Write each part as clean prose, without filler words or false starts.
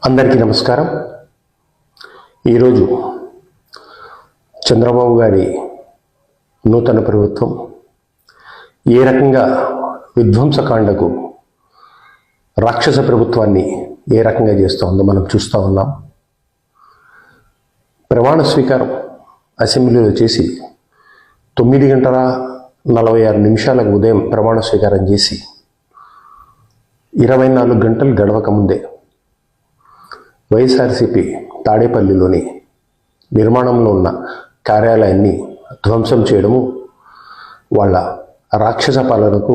అందరికీ నమస్కారం. ఈరోజు చంద్రబాబు గారి నూతన ప్రభుత్వం ఏ రకంగా విధ్వంసకాండకు రాక్షస ప్రభుత్వాన్ని ఏ రకంగా చేస్తోందో మనం చూస్తూ ఉన్నాం. ప్రమాణ స్వీకారం అసెంబ్లీలో చేసి 9:46 ఉదయం ప్రమాణ స్వీకారం చేసి 24 గంటలు గడవక ముందే వైఎస్ఆర్సీపీ తాడేపల్లిలోని నిర్మాణంలో ఉన్న కార్యాలయాన్ని ధ్వంసం చేయడము వాళ్ళ రాక్షస పాలనకు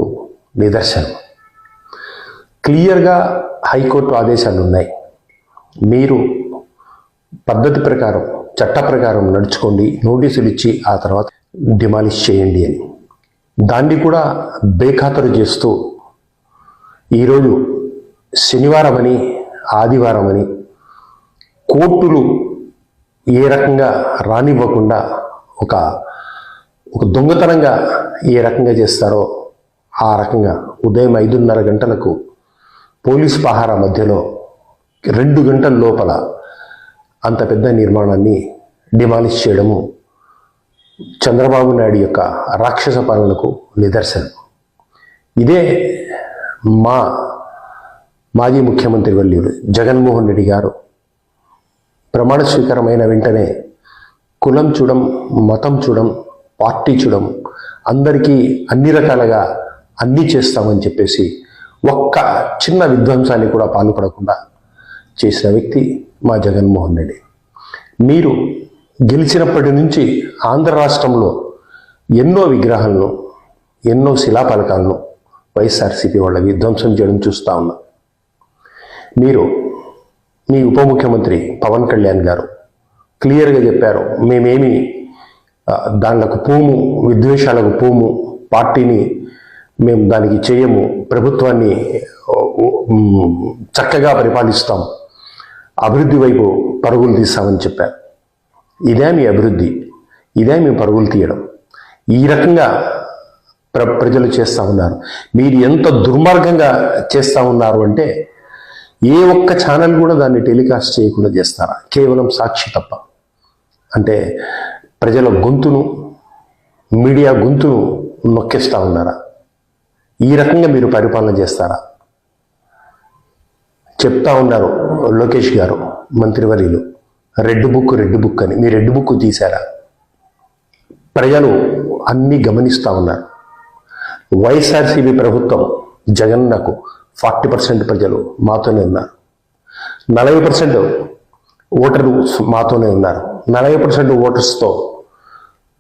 నిదర్శనం. క్లియర్గా హైకోర్టు ఆదేశాలు ఉన్నాయి. మీరు పద్ధతి ప్రకారం చట్ట ప్రకారం నడుచుకోండి, నోటీసులు ఇచ్చి ఆ తర్వాత డిమాలిష్ చేయండి అని. దాన్ని కూడా బేఖాతరు చేస్తూ ఈరోజు శనివారం అని ఆదివారం అని కోర్టులు ఏ రకంగా రానివ్వకుండా ఒక దొంగతనంగా ఏ రకంగా చేస్తారో ఆ రకంగా ఉదయం 5:30 గంటలకు పోలీస్ పహారా మధ్యలో 2 గంటల లోపల అంత పెద్ద నిర్మాణాన్ని డిమాలిష్ చేయడము చంద్రబాబు నాయుడు యొక్క రాక్షస పాలనకు నిదర్శనం. ఇదే మాజీ ముఖ్యమంత్రి వర్యులు జగన్మోహన్ రెడ్డి గారు ప్రమాణ స్వీకారమైన వెంటనే కులం చూడం, మతం చూడం, పార్టీ చూడం, అందరికీ అన్ని రకాలుగా అన్నీ చేస్తామని చెప్పేసి ఒక్క చిన్న విధ్వంసాన్ని కూడా పాల్పడకుండా చేసిన వ్యక్తి మా జగన్మోహన్ రెడ్డి. మీరు గెలిచినప్పటి నుంచి ఆంధ్ర రాష్ట్రంలో ఎన్నో విగ్రహాలను, ఎన్నో శిలాఫలకాలను వైఎస్ఆర్సీపీ వాళ్ళ విధ్వంసం చేయడం చూస్తూ ఉన్నాం. మీరు మీ ఉప ముఖ్యమంత్రి పవన్ కళ్యాణ్ గారు క్లియర్గా చెప్పారు, మేమేమి దానికి పోము, విద్వేషాలకు పోము, పార్టీని మేము దానికి చేయము, ప్రభుత్వాన్ని చక్కగా పరిపాలిస్తాం, అభివృద్ధి వైపు పరుగులు తీస్తామని చెప్పారు. ఇదే మీ అభివృద్ధి, ఇదే మేము పరుగులు తీయడం. ఈ రకంగా ప్రజలు చేస్తూ ఉన్నారు. మీరు ఎంత దుర్మార్గంగా చేస్తూ ఉన్నారు అంటే ఏ ఒక్క ఛానల్ కూడా దాన్ని టెలికాస్ట్ చేయకుండా చేస్తారా? కేవలం సాక్షి తప్ప. అంటే ప్రజల గొంతును, మీడియా గొంతును నొక్కేస్తూ ఉన్నారా? ఈ రకంగా మీరు పరిపాలన చేస్తారా? చెప్తా ఉన్నారు లోకేష్ గారు మంత్రివర్యులు, రెడ్ బుక్ అని. మీ రెడ్ బుక్ తీశారా? ప్రజలు అన్నీ గమనిస్తూ ఉన్నారు. వైఎస్ఆర్సీపీ ప్రభుత్వం జగన్నకు 40% ప్రజలు మాతోనే ఉన్నారు, 40% ఓటర్లు మాతోనే ఉన్నారు. 40% ఓటర్స్తో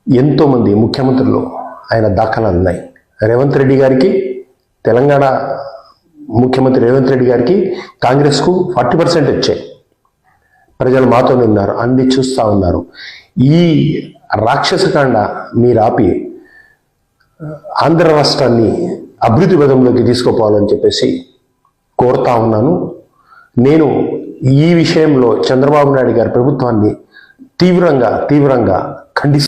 ఎంతోమంది ముఖ్యమంత్రులు ఆయన దాఖలాలు ఉన్నాయి. రేవంత్ రెడ్డి గారికి, తెలంగాణ ముఖ్యమంత్రి రేవంత్ రెడ్డి గారికి, కాంగ్రెస్కు 40% వచ్చాయి. ప్రజలు మాతోనే ఉన్నారు, అన్ని చూస్తూ ఉన్నారు. ఈ రాక్షసకాండ మీరు ఆపి ఆంధ్ర రాష్ట్రాన్ని అభివృద్ధి పదంలోకి తీసుకుపోవాలని చెప్పేసి కోరుతా ఉన్నాను. నేను ఈ విషయంలో చంద్రబాబు నాయుడు గారి ప్రభుత్వాన్ని తీవ్రంగా ఖండిస్తాను.